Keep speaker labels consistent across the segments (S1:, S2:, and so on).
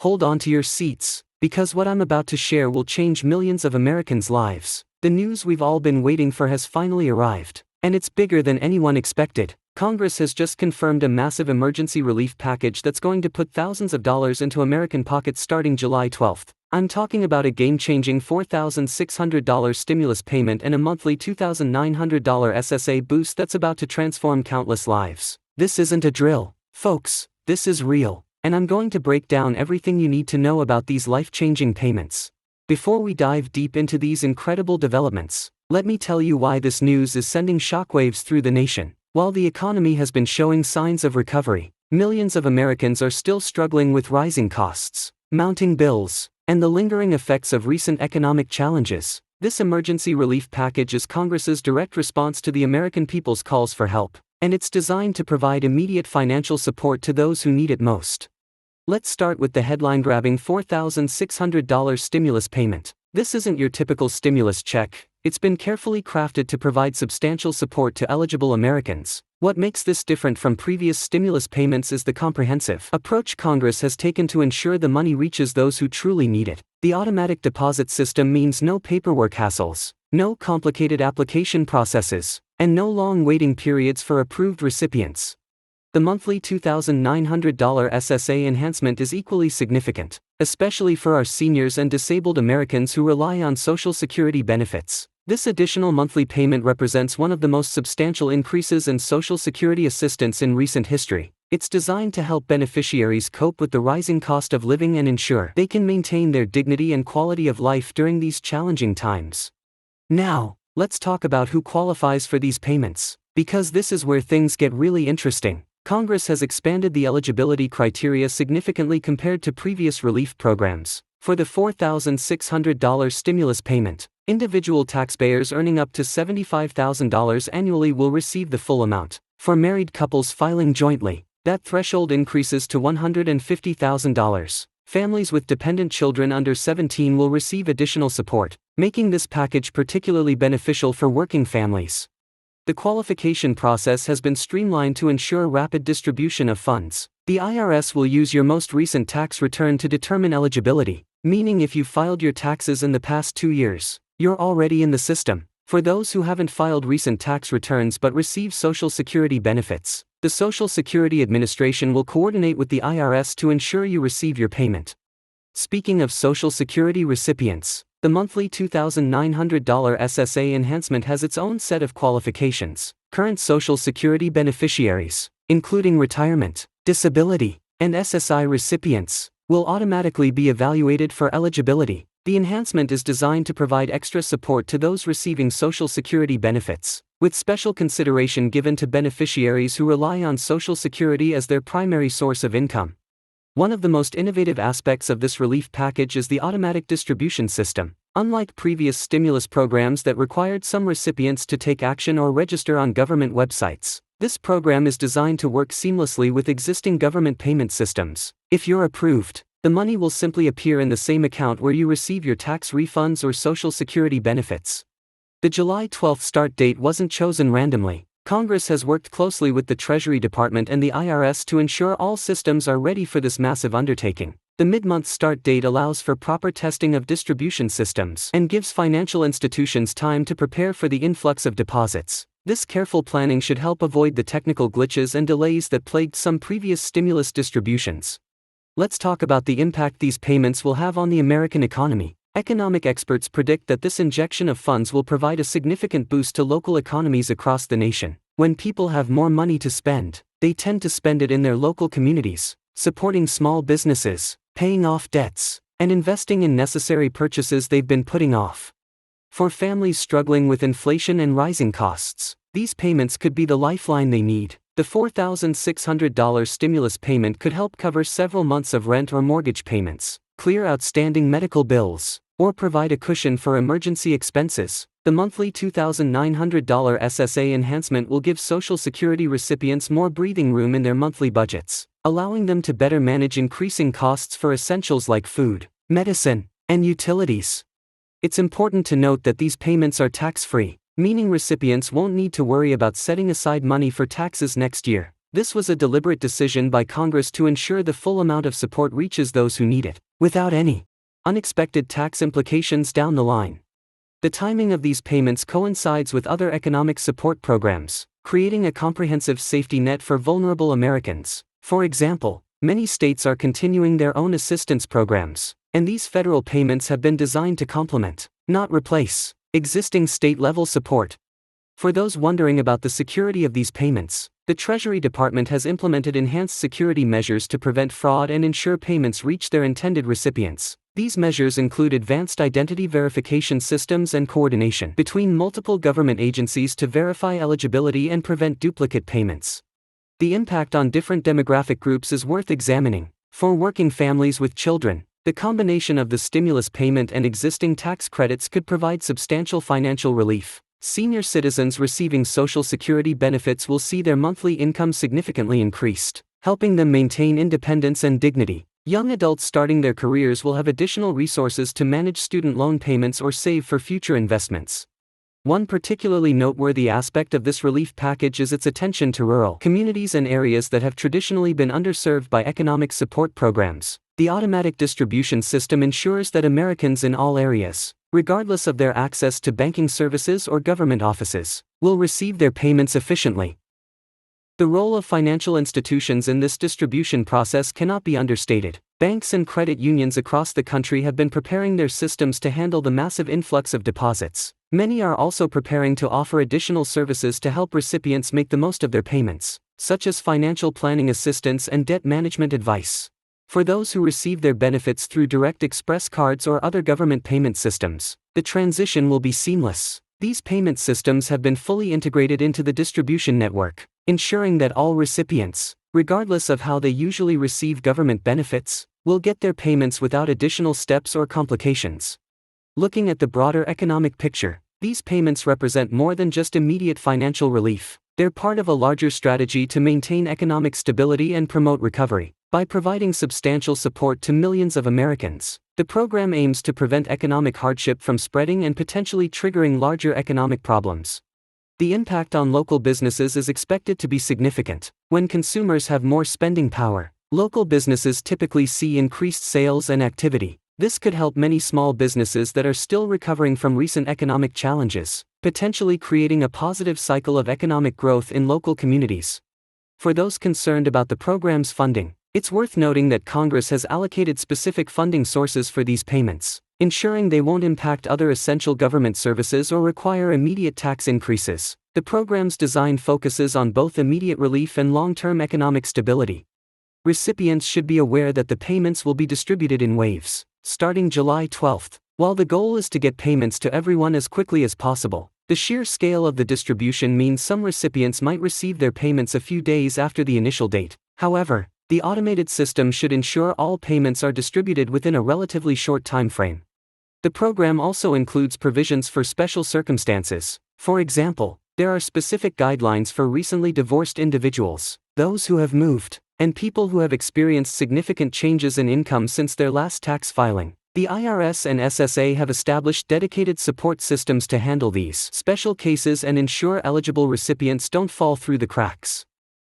S1: Hold on to your seats, because what I'm about to share will change millions of Americans' lives. The news we've all been waiting for has finally arrived, and it's bigger than anyone expected. Congress has just confirmed a massive emergency relief package that's going to put thousands of dollars into American pockets starting July 12th. I'm talking about a game-changing $4,600 stimulus payment and a monthly $2,900 SSA boost that's about to transform countless lives. This isn't a drill, folks, this is real, and I'm going to break down everything you need to know about these life-changing payments. Before we dive deep into these incredible developments, let me tell you why this news is sending shockwaves through the nation. While the economy has been showing signs of recovery, millions of Americans are still struggling with rising costs, mounting bills, and the lingering effects of recent economic challenges. This emergency relief package is Congress's direct response to the American people's calls for help, and it's designed to provide immediate financial support to those who need it most. Let's start with the headline-grabbing $4,600 stimulus payment. This isn't your typical stimulus check. It's been carefully crafted to provide substantial support to eligible Americans. What makes this different from previous stimulus payments is the comprehensive approach Congress has taken to ensure the money reaches those who truly need it. The automatic deposit system means no paperwork hassles, no complicated application processes, and no long waiting periods for approved recipients. The monthly $2,900 SSA enhancement is equally significant, especially for our seniors and disabled Americans who rely on Social Security benefits. This additional monthly payment represents one of the most substantial increases in Social Security assistance in recent history. It's designed to help beneficiaries cope with the rising cost of living and ensure they can maintain their dignity and quality of life during these challenging times. Now, let's talk about who qualifies for these payments, because this is where things get really interesting. Congress has expanded the eligibility criteria significantly compared to previous relief programs. For the $4,600 stimulus payment, individual taxpayers earning up to $75,000 annually will receive the full amount. For married couples filing jointly, that threshold increases to $150,000. Families with dependent children under 17 will receive additional support, making this package particularly beneficial for working families. The qualification process has been streamlined to ensure rapid distribution of funds. The IRS will use your most recent tax return to determine eligibility, meaning if you filed your taxes in the past 2 years, you're already in the system. For those who haven't filed recent tax returns but receive Social Security benefits, the Social Security Administration will coordinate with the IRS to ensure you receive your payment. Speaking of Social Security recipients, the monthly $2,900 SSA enhancement has its own set of qualifications. Current Social Security beneficiaries, including retirement, disability, and SSI recipients, will automatically be evaluated for eligibility. The enhancement is designed to provide extra support to those receiving Social Security benefits, with special consideration given to beneficiaries who rely on Social Security as their primary source of income. One of the most innovative aspects of this relief package is the automatic distribution system. Unlike previous stimulus programs that required some recipients to take action or register on government websites, this program is designed to work seamlessly with existing government payment systems. If you're approved, the money will simply appear in the same account where you receive your tax refunds or Social Security benefits. The July 12th start date wasn't chosen randomly. Congress has worked closely with the Treasury Department and the IRS to ensure all systems are ready for this massive undertaking. The mid-month start date allows for proper testing of distribution systems and gives financial institutions time to prepare for the influx of deposits. This careful planning should help avoid the technical glitches and delays that plagued some previous stimulus distributions. Let's talk about the impact these payments will have on the American economy. Economic experts predict that this injection of funds will provide a significant boost to local economies across the nation. When people have more money to spend, they tend to spend it in their local communities, supporting small businesses, paying off debts, and investing in necessary purchases they've been putting off. For families struggling with inflation and rising costs, these payments could be the lifeline they need. The $4,600 stimulus payment could help cover several months of rent or mortgage payments, clear outstanding medical bills, or provide a cushion for emergency expenses. The monthly $2,900 SSA enhancement will give Social Security recipients more breathing room in their monthly budgets, allowing them to better manage increasing costs for essentials like food, medicine, and utilities. It's important to note that these payments are tax-free, meaning recipients won't need to worry about setting aside money for taxes next year. This was a deliberate decision by Congress to ensure the full amount of support reaches those who need it, without any unexpected tax implications down the line. The timing of these payments coincides with other economic support programs, creating a comprehensive safety net for vulnerable Americans. For example, many states are continuing their own assistance programs, and these federal payments have been designed to complement, not replace, existing state-level support. For those wondering about the security of these payments, the Treasury Department has implemented enhanced security measures to prevent fraud and ensure payments reach their intended recipients. These measures include advanced identity verification systems and coordination between multiple government agencies to verify eligibility and prevent duplicate payments. The impact on different demographic groups is worth examining. For working families with children, the combination of the stimulus payment and existing tax credits could provide substantial financial relief. Senior citizens receiving Social Security benefits will see their monthly income significantly increased, helping them maintain independence and dignity. Young adults starting their careers will have additional resources to manage student loan payments or save for future investments. One particularly noteworthy aspect of this relief package is its attention to rural communities and areas that have traditionally been underserved by economic support programs. The automatic distribution system ensures that Americans in all areas, regardless of their access to banking services or government offices, will receive their payments efficiently. The role of financial institutions in this distribution process cannot be understated. Banks and credit unions across the country have been preparing their systems to handle the massive influx of deposits. Many are also preparing to offer additional services to help recipients make the most of their payments, such as financial planning assistance and debt management advice. For those who receive their benefits through direct express cards or other government payment systems, the transition will be seamless. These payment systems have been fully integrated into the distribution network, ensuring that all recipients, regardless of how they usually receive government benefits, will get their payments without additional steps or complications. Looking at the broader economic picture, these payments represent more than just immediate financial relief. They're part of a larger strategy to maintain economic stability and promote recovery. By providing substantial support to millions of Americans, the program aims to prevent economic hardship from spreading and potentially triggering larger economic problems. The impact on local businesses is expected to be significant. When consumers have more spending power, local businesses typically see increased sales and activity. This could help many small businesses that are still recovering from recent economic challenges, potentially creating a positive cycle of economic growth in local communities. For those concerned about the program's funding, it's worth noting that Congress has allocated specific funding sources for these payments, ensuring they won't impact other essential government services or require immediate tax increases. The program's design focuses on both immediate relief and long-term economic stability. Recipients should be aware that the payments will be distributed in waves, starting July 12. While the goal is to get payments to everyone as quickly as possible, the sheer scale of the distribution means some recipients might receive their payments a few days after the initial date. However, the automated system should ensure all payments are distributed within a relatively short time frame. The program also includes provisions for special circumstances. For example, there are specific guidelines for recently divorced individuals, those who have moved, and people who have experienced significant changes in income since their last tax filing. The IRS and SSA have established dedicated support systems to handle these special cases and ensure eligible recipients don't fall through the cracks.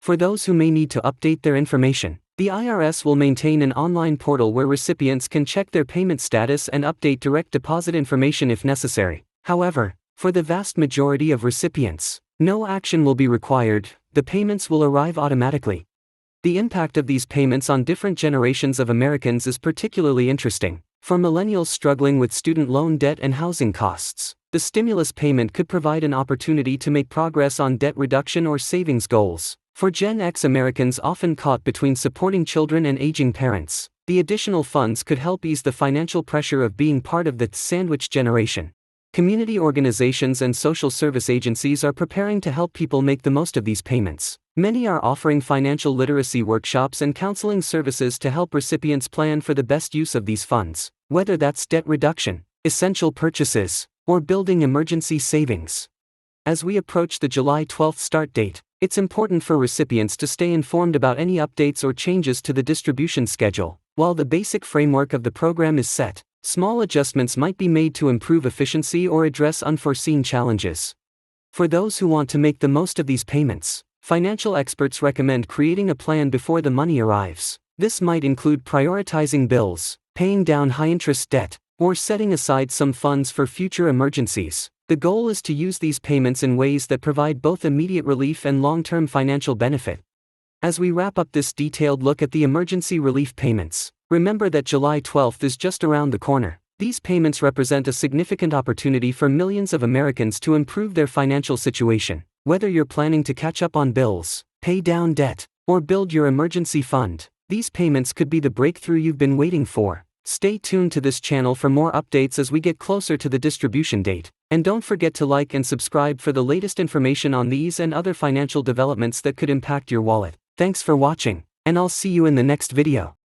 S1: For those who may need to update their information, the IRS will maintain an online portal where recipients can check their payment status and update direct deposit information if necessary. However, for the vast majority of recipients, no action will be required. The payments will arrive automatically. The impact of these payments on different generations of Americans is particularly interesting. For millennials struggling with student loan debt and housing costs, the stimulus payment could provide an opportunity to make progress on debt reduction or savings goals. For Gen X Americans often caught between supporting children and aging parents, the additional funds could help ease the financial pressure of being part of the sandwich generation. Community organizations and social service agencies are preparing to help people make the most of these payments. Many are offering financial literacy workshops and counseling services to help recipients plan for the best use of these funds, whether that's debt reduction, essential purchases, or building emergency savings. As we approach the July 12 start date, it's important for recipients to stay informed about any updates or changes to the distribution schedule. While the basic framework of the program is set, small adjustments might be made to improve efficiency or address unforeseen challenges. For those who want to make the most of these payments, financial experts recommend creating a plan before the money arrives. This might include prioritizing bills, paying down high-interest debt, or setting aside some funds for future emergencies. The goal is to use these payments in ways that provide both immediate relief and long-term financial benefit. As we wrap up this detailed look at the emergency relief payments, remember that July 12th is just around the corner. These payments represent a significant opportunity for millions of Americans to improve their financial situation. Whether you're planning to catch up on bills, pay down debt, or build your emergency fund, these payments could be the breakthrough you've been waiting for. Stay tuned to this channel for more updates as we get closer to the distribution date. And don't forget to like and subscribe for the latest information on these and other financial developments that could impact your wallet. Thanks for watching, and I'll see you in the next video.